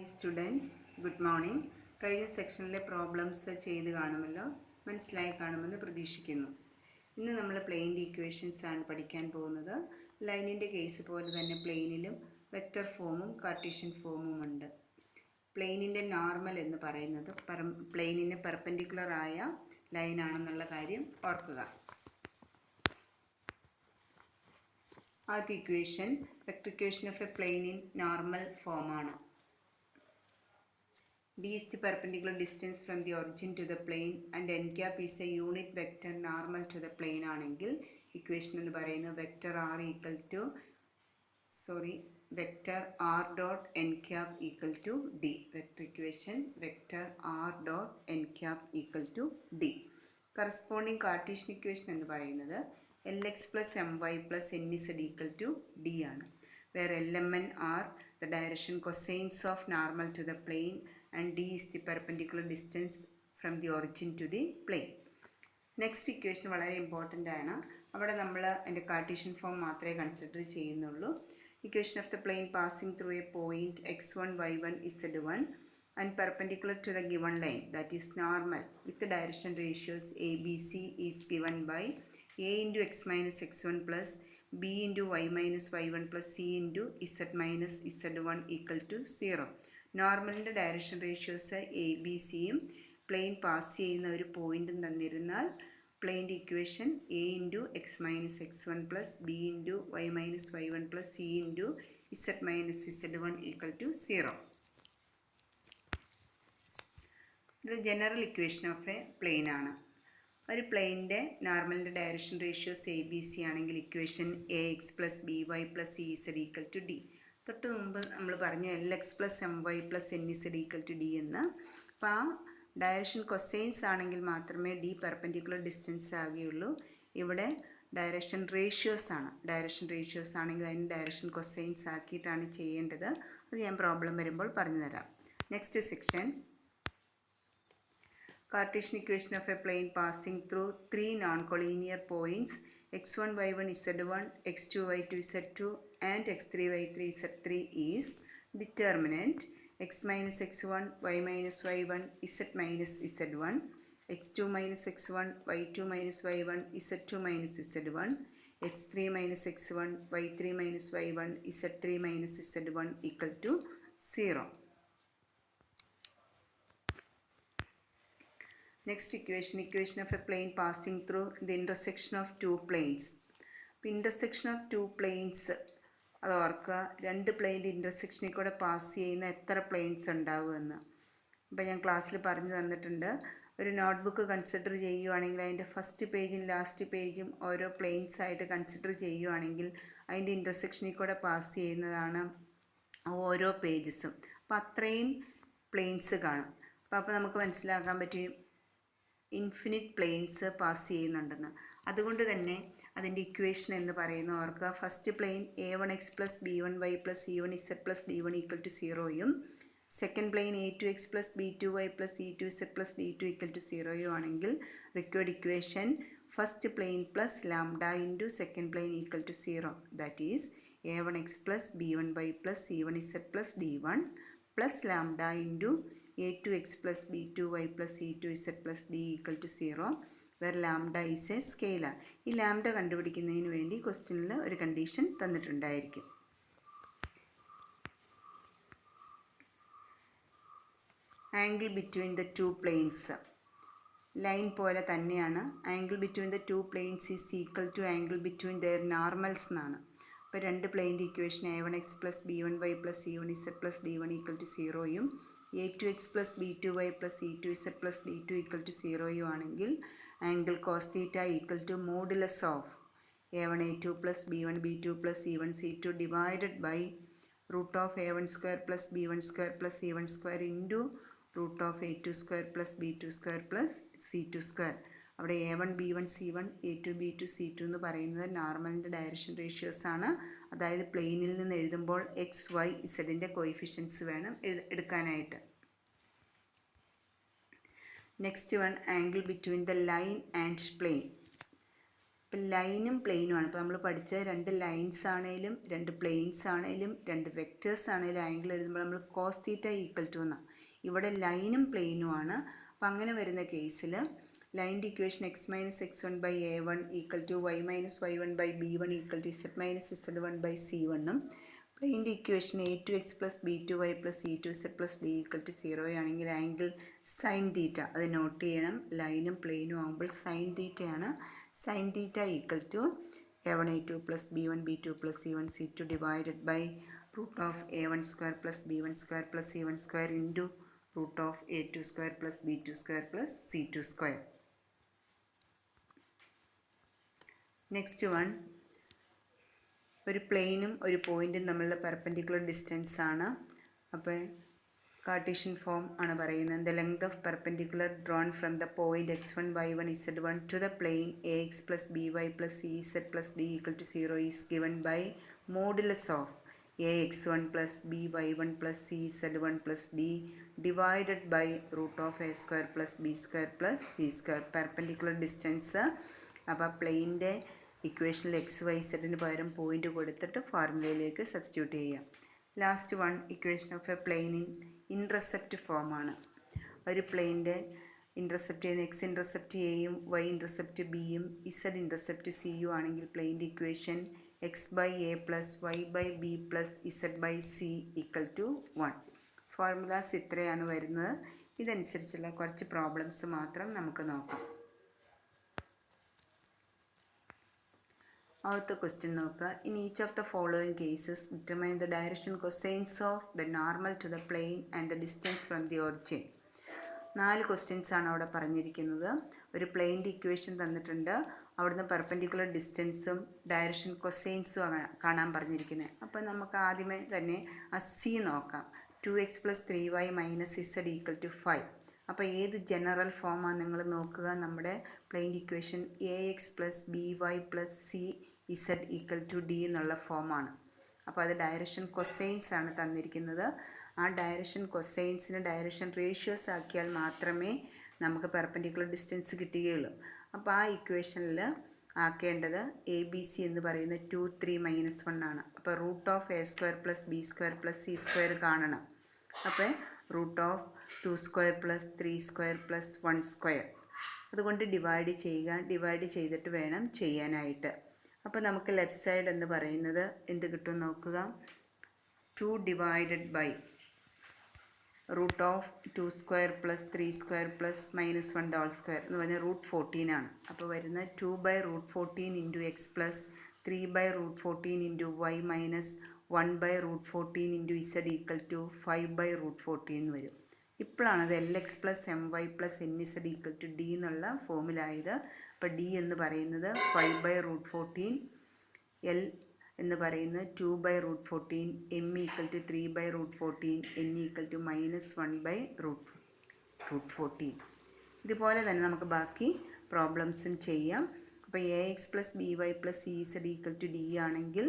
Hi students, good morning. കഴിഞ്ഞ സെക്ഷനിലെ problems ചെയ്ത് കാണുമല്ലോ, മനസ്സിലായി കാണുമെന്ന് പ്രതീക്ഷിക്കുന്നു. ഇന്ന് നമ്മൾ പ്ലെയിൻ്റെ ഇക്വേഷൻസ് ആണ് പഠിക്കാൻ പോകുന്നത്. ലൈനിൻ്റെ കേസ് പോലെ തന്നെ പ്ലെയിനിലും വെക്റ്റർ ഫോമും കാർട്ടീഷ്യൻ ഫോമും ഉണ്ട്. പ്ലെയിനിൻ്റെ നോർമൽ എന്ന് പറയുന്നത് പ്ലെയിനിന് പെർപെൻഡിക്കുലർ ആയ ലൈനാണെന്നുള്ള കാര്യം ഓർക്കുക. ആദ്യ equation vector equation of a plane in normal ഫോമാണ്. D is the perpendicular distance from the origin to the plane and n cap is a unit vector normal to the plane ആണെങ്കിൽ equation എന്ന് പറയുന്നത് vector r dot n cap equal to d. Vector equation vector r dot n cap equal to d. Corresponding Cartesian equation എന്ന് പറയുന്നത് lx plus my plus nz equal to d ആണ്. Where lmn are the direction cosines of normal to the plane and d is the perpendicular distance from the origin to the plane. Next equation വളരെ important ആണ്. അവിടെ നമ്മൾ അതിൻ്റെ Cartesian form മാത്രമേ consider ചെയ്യുന്നുള്ളൂ. Equation of the plain passing through A point x1 y1 z1 and perpendicular to the given line, that is normal, with the direction ratios ABC is given by a into x minus x1 plus b into y minus y1 plus c into z minus z1 equal to 0. നോർമലിൻ്റെ direction ratios a b സിയും plane pass ചെയ്യുന്ന ഒരു പോയിൻറ്റും തന്നിരുന്നാൽ പ്ലെയിൻ്റെ equation a into x minus x one plus b into Y minus y one plus c into z minus z one equal to 0. ഇത് general equation of a plane ആണ്. ഒരു പ്ലെയിനിൻ്റെ നോർമലിൻ്റെ direction ratios a b c ആണെങ്കിൽ equation a x plus b y plus c z equal to d. തൊട്ട് മുമ്പ് നമ്മൾ പറഞ്ഞു LX plus MY plus NZ equal to D എന്ന്. അപ്പോൾ ആ ഡയറക്ഷൻ കൊസൈൻസ് ആണെങ്കിൽ മാത്രമേ ഡി പെർപെൻഡിക്കുലർ ഡിസ്റ്റൻസ് ആകുകയുള്ളൂ. ഇവിടെ ഡയറക്ഷൻ റേഷ്യോസ് ആണ്. ഡയറക്ഷൻ റേഷ്യോസ് ആണെങ്കിൽ അതിന് ഡയറക്ഷൻ കൊസൈൻസ് ആക്കിയിട്ടാണ് ചെയ്യേണ്ടത്. അത് ഞാൻ പ്രോബ്ലം വരുമ്പോൾ പറഞ്ഞു തരാം. Next section Cartesian equation of a plane passing through 3 non collinear points x1 y1 z1 x2 y2 z2 and x3 y3 z3 is determinant x minus x1 y minus y1 z minus z1 x2 minus x1 y2 minus y1 z2 minus z1 x3 minus x1 y3 minus y1 z3 minus z1 equal to 0. Next equation of a plane passing through the intersection of two planes. അപ്പോൾ intersection of two planes അത് ഓർക്കുക. രണ്ട് പ്ലെയിൻ്റെ ഇൻ്റർസെക്ഷനിൽ കൂടെ pass ചെയ്യുന്ന എത്ര planes ഉണ്ടാകുമെന്ന് ഇപ്പോൾ ഞാൻ ക്ലാസ്സിൽ പറഞ്ഞു തന്നിട്ടുണ്ട്. ഒരു നോട്ട്ബുക്ക് കൺസിഡർ ചെയ്യുവാണെങ്കിൽ അതിൻ്റെ ഫസ്റ്റ് പേജും ലാസ്റ്റ് പേജും ഓരോ പ്ലെയിൻസ് ആയിട്ട് കൺസിഡർ ചെയ്യുവാണെങ്കിൽ അതിൻ്റെ ഇൻ്റർസെക്ഷനിൽ കൂടെ പാസ് ചെയ്യുന്നതാണ് ഓരോ പേജസും. അപ്പോൾ അത്രയും പ്ലെയിൻസ് കാണും. അപ്പോൾ നമുക്ക് മനസ്സിലാക്കാൻ പറ്റും ഇൻഫിനിറ്റ് പ്ലെയിൻസ് പാസ് ചെയ്യുന്നുണ്ടെന്ന്. അതുകൊണ്ട് തന്നെ അതിൻ്റെ ഇക്വേഷൻ എന്ന് പറയുന്ന ഓർക്കുക. First plane a1x plus b1y plus c1z plus d1 equal to 0യും second plane a2x plus b2y plus c2z plus d2 equal to 0യും ആണെങ്കിൽ required equation first plane plus lambda into second plane equal to 0. That is a1x plus b1y plus c1z plus d1 plus lambda into a2x plus b2y plus c2z plus d equal to 0, where lambda is a scalar. ഈ lambda കണ്ടുപിടിക്കുന്നതിന് വേണ്ടി ക്വസ്റ്റ്യനിൽ ഒരു condition തന്നിട്ടുണ്ടായിരിക്കും. Angle between the two planes line പോലെ തന്നെയാണ്. Angle between the two planes is equal to angle between their normals എന്നാണ്. അപ്പോൾ രണ്ട് പ്ലെയിൻ്റെ equation a1x plus b1y plus c1z plus d1 equal to 0യും a2x plus b2y plus c2z plus d2 equal to 0യും ആണെങ്കിൽ angle cos theta equal to modulus of a1 a2 plus b1 b2 plus c1 c2 divided by root of a1 square plus b1 square plus c1 square into root of a2 square plus b2 square plus c2 square. അവിടെ a1 b1 c1 a2 b2 c2 എന്ന് പറയുന്നത് നോർമലിൻ്റെ direction ratios ആണ്. അതായത് പ്ലെയിനിൽ നിന്ന് എഴുതുമ്പോൾ X Y ഇസഡിൻ്റെ coefficients വേണം എടുക്കാനായിട്ട്. Next one angle between the line and plane. ഇപ്പം ലൈനും പ്ലെയിനുമാണ്. ഇപ്പോൾ നമ്മൾ പഠിച്ച രണ്ട് ലൈൻസ് ആണെങ്കിലും രണ്ട് പ്ലെയിൻസ് ആണെങ്കിലും രണ്ട് വെക്റ്റേഴ്സ് ആണെങ്കിലും ആംഗിൾ എഴുതുമ്പോൾ നമ്മൾ കോസ് തീറ്റ ഈക്വൽ ടു എന്നാണ്. ഇവിടെ ലൈനും പ്ലെയിനുമാണ്. അപ്പം അങ്ങനെ വരുന്ന കേസിൽ ലൈൻ്റെ equation x minus x1 by a1 equal to y minus y1 by b1 equal to z minus z1 by c1 പ്ലെയിൻ്റെ equation a2x plus b2y plus c2z plus d equal to 0 ആണെങ്കിൽ ആംഗിൾ സൈൻ തീറ്റ അത് not ചെയ്യണം. ലൈനും പ്ലെയിനും ആകുമ്പോൾ sine തീറ്റയാണ്. Sine theta equal to a1 a2 plus b1 b2 plus c1 c2 divided by root of a1 square plus b1 square plus c1 square into root of a2 square plus b2 square plus c2 square. Next one, ഒരു പ്ലെയിനും ഒരു പോയിൻറ്റും തമ്മിലുള്ള perpendicular distance ആണ്. അപ്പോൾ Cartesian form ആണ് പറയുന്നത്. The length of perpendicular drawn from the point x1 y1 z1 to the plane ax plus by plus cz plus d equal to 0 is given by modulus of ax1 plus by1 plus cz1 plus d divided by root of a square plus b square plus c square. Perpendicular distance. അപ്പോൾ പ്ലെയിൻ്റെ ഇക്വേഷനിൽ x y z പകരം point കൊടുത്തിട്ട് ഫോർമുലയിലേക്ക് substitute ചെയ്യാം. Last one, equation of a plane in intercept ഫോമാണ്. ഒരു പ്ലെയിൻ്റെ ഇൻറ്റർസെപ്റ്റ് ചെയ്യുന്ന x ഇൻറ്റർസെപ്റ്റ് എയും y ഇൻറ്റർസെപ്റ്റ് ബിയും z ഇൻറ്റർസെപ്റ്റ് സിയും ആണെങ്കിൽ പ്ലെയിൻ്റെ equation x by a plus y by b plus z by c equal to 1. Formulas ഇത്രയാണ് വരുന്നത്. ഇതനുസരിച്ചുള്ള കുറച്ച് പ്രോബ്ലംസ് മാത്രം നമുക്ക് നോക്കാം. ആദ്യത്തെ ക്വസ്റ്റ്യൻ നോക്കുക. In each of the following cases determine the direction cosines of the normal to the plane and the distance from the origin. 4 questions ആണ് അവിടെ പറഞ്ഞിരിക്കുന്നത്. ഒരു പ്ലെയിൻ്റെ ഇക്വേഷൻ തന്നിട്ടുണ്ട്. അവിടുന്ന് പെർപെൻഡിക്കുലർ ഡിസ്റ്റൻസും ഡയറക്ഷൻ കൊസൈൻസും കാണാൻ പറഞ്ഞിരിക്കുന്നത്. അപ്പോൾ നമുക്ക് ആദ്യമേ തന്നെ സി നോക്കാം. 2x plus 3y minus z equal to 5. അപ്പോൾ ഏത് ജനറൽ ഫോമാണ് നിങ്ങൾ നോക്കുക. നമ്മുടെ plane equation ax plus by plus z equal to d എന്നുള്ള ഫോമാണ്. അപ്പോൾ അത് ഡയറക്ഷൻ കൊസൈൻസ് ആണ് തന്നിരിക്കുന്നത്. ആ ഡയറക്ഷൻ കൊസൈൻസിന് ഡയറക്ഷൻ റേഷ്യോസ് ആക്കിയാൽ മാത്രമേ നമുക്ക് പെർപെൻഡിക്കുലർ ഡിസ്റ്റൻസ് കിട്ടുകയുള്ളൂ. അപ്പോൾ ആ ഇക്വേഷനിൽ ആക്കേണ്ടത് എ ബി സി എന്ന് പറയുന്നത് 2 3 -1 ആണ്. അപ്പോൾ root of a square plus b square plus c square കാണണം. അപ്പോൾ root of 2 square plus 3 square plus 1 square അതുകൊണ്ട് ഡിവൈഡ് ചെയ്യുക. ഡിവൈഡ് ചെയ്തിട്ട് വേണം ചെയ്യാനായിട്ട്. അപ്പോൾ നമുക്ക് ലെഫ്റ്റ് സൈഡ് എന്ന് പറയുന്നത് എന്ത് കിട്ടും നോക്കുക. 2 divided by root of 2 square plus 3 square plus -1 whole square എന്ന് പറഞ്ഞാൽ റൂട്ട് 14 ആണ്. അപ്പോൾ വരുന്ന 2 by root 14 into X plus 3 by root 14 into Y minus 1 by root 14 into Z equal to 5 by root 14 വരും. ഇപ്പോഴാണ് അത് L X plus M Y plus N Z equal to D എന്നുള്ള ഫോമിലായത്. അപ്പോൾ ഡി എന്ന് പറയുന്നത് 5 ബൈ റൂട്ട് 14, എൽ എന്ന് പറയുന്നത് 2 by root 14, m equal to 3 by root 14, n equal to -1 by root 14. ഇതുപോലെ തന്നെ നമുക്ക് ബാക്കി പ്രോബ്ലംസും ചെയ്യാം. അപ്പോൾ a x plus b y plus c z equal to d ആണെങ്കിൽ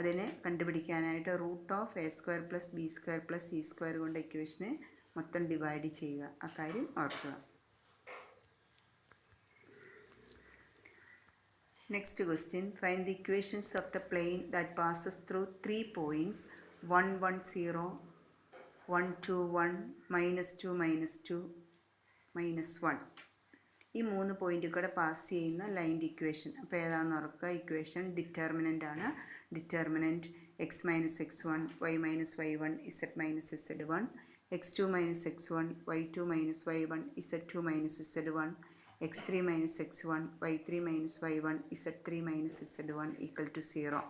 അതിനെ കണ്ടുപിടിക്കാനായിട്ട് root of a square plus b square plus c square കൊണ്ട് ഇക്വേഷനെ മൊത്തം ഡിവൈഡ് ചെയ്യുക. ആ കാര്യം ഓർക്കുക. Next question, find the equations of the plane that passes through 3 points 1 1 0 1 2 1 -2 -2 -1. ഈ 3 പോയിൻ്റ് കൂടെ പാസ് ചെയ്യുന്ന ലൈൻ്റെ ഇക്വേഷൻ. അപ്പോൾ ഏതാണെന്ന് ഓർക്കുക. ഇക്വേഷൻ ഡിറ്റർമിനൻ്റ് ആണ്. Determinant x minus x1 y minus y1 z minus z1 x2 minus x1 y2 minus y1 z2 minus z1 x3 minus x1 y3 minus y1 z3 minus z1 equal to 0.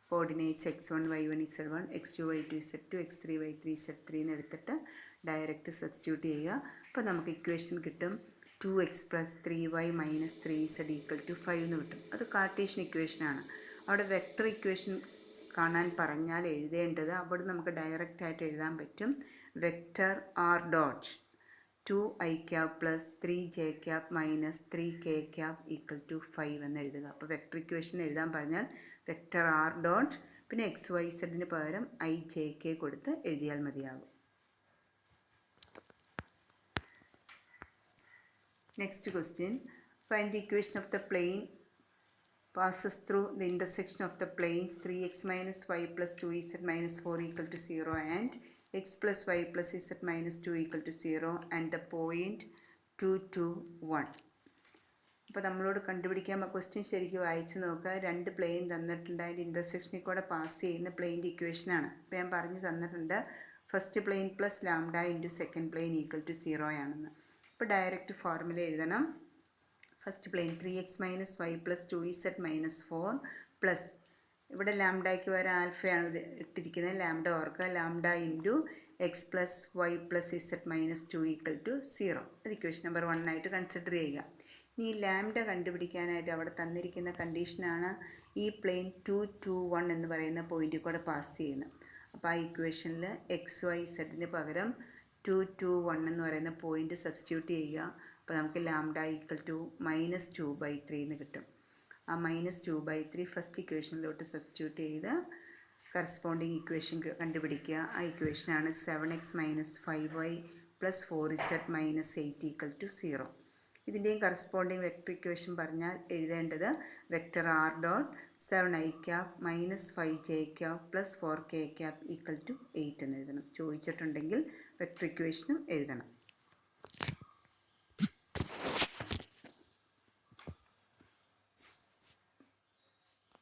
Coordinates x1 y1 z1 x2 y2 z2 x3 y3 z3 എന്ന് എടുത്തിട്ട് direct substitute ചെയ്യുക. അപ്പോൾ നമുക്ക് equation കിട്ടും 2x plus 3y minus 3z equal to 5 എന്ന് കിട്ടും. അത് Cartesian ഇക്വേഷനാണ്. അവിടെ വെക്ടർ ഇക്വേഷൻ കാണാൻ പറഞ്ഞാൽ എഴുതേണ്ടത് അവിടെ നമുക്ക് ഡയറക്റ്റായിട്ട് എഴുതാൻ പറ്റും. Vector R dot 2i cap plus 3j cap minus 3k cap equal to 5 എന്ന് എഴുതുക. അപ്പോൾ വെക്ടർ ഇക്വേഷൻ എഴുതാൻ പറഞ്ഞാൽ വെക്ടർ ആർ ഡോട്ട് പിന്നെ എക്സ് വൈ സെഡിന് പകരം ijk കൊടുത്ത് എഴുതിയാൽ മതിയാകും. Next question, find the equation of the plane passes through the intersection of the planes 3x minus y plus 2z minus 4 equal to 0 and x plus y plus z minus 2 equal to 0 and the point 2, 2, 1. അപ്പോൾ നമ്മളോട് കണ്ടുപിടിക്കാൻ question ശരിക്കും വായിച്ച് നോക്കുക. രണ്ട് plain തന്നിട്ടുണ്ട്, അതിൻ്റെ ഇൻ്റർസെക്ഷനിൽ കൂടെ പാസ് ചെയ്യുന്ന പ്ലെയിൻ്റെ ഇക്വേഷനാണ്. അപ്പോൾ ഞാൻ പറഞ്ഞു തന്നിട്ടുണ്ട് first plane plus lambda into second plane equal to 0 ആണെന്ന്. അപ്പോൾ ഡയറക്റ്റ് ഫോർമുല എഴുതണം. First plane 3x minus Y plus 2z minus 4 plus ഇവിടെ ലാംഡയ്ക്ക് വരെ ആൽഫയാണ് ഇത് ഇട്ടിരിക്കുന്നത്. ലാംഡ ഓർക്കുക, lambda into X plus Y plus Z minus 2 equal to 0. അത് ഇക്വേഷൻ നമ്പർ 1 ആയിട്ട് കൺസിഡർ ചെയ്യുക. ഇനി ലാംഡ കണ്ടുപിടിക്കാനായിട്ട് അവിടെ തന്നിരിക്കുന്ന കണ്ടീഷനാണ് ഈ പ്ലെയിൻ 2, 2, 1 എന്ന് പറയുന്ന പോയിൻറ്റിൽ കൂടെ പാസ് ചെയ്യുന്നത്. അപ്പോൾ ആ ഇക്വേഷനിൽ എക്സ് വൈ സെഡിന് പകരം 2, 2, 1 എന്ന് പറയുന്ന പോയിൻറ്റ് സബ്സ്റ്റിറ്റ്യൂട്ട് ചെയ്യുക. അപ്പോൾ നമുക്ക് ലാംഡ ഈക്വൽ ടു -2/3 എന്ന് കിട്ടും. ആ -2/3 ഫസ്റ്റ് ഇക്വേഷനിലോട്ട് സബ്സ്റ്റിറ്റ്യൂട്ട് ചെയ്ത് കറസ്പോണ്ടിങ് ഇക്വേഷൻ കണ്ടുപിടിക്കുക. ആ ഇക്വേഷനാണ് 7x minus 5y plus 4z minus 8 equal to 0. ഇതിൻ്റെയും കറസ്പോണ്ടിങ് വെക്ടർ ഇക്വേഷൻ പറഞ്ഞാൽ എഴുതേണ്ടത് vector r dot 7i cap minus 5j cap plus 4k cap equal to 8 എന്ന് എഴുതണം. ചോദിച്ചിട്ടുണ്ടെങ്കിൽ വെക്ടർ ഇക്വേഷനും എഴുതണം.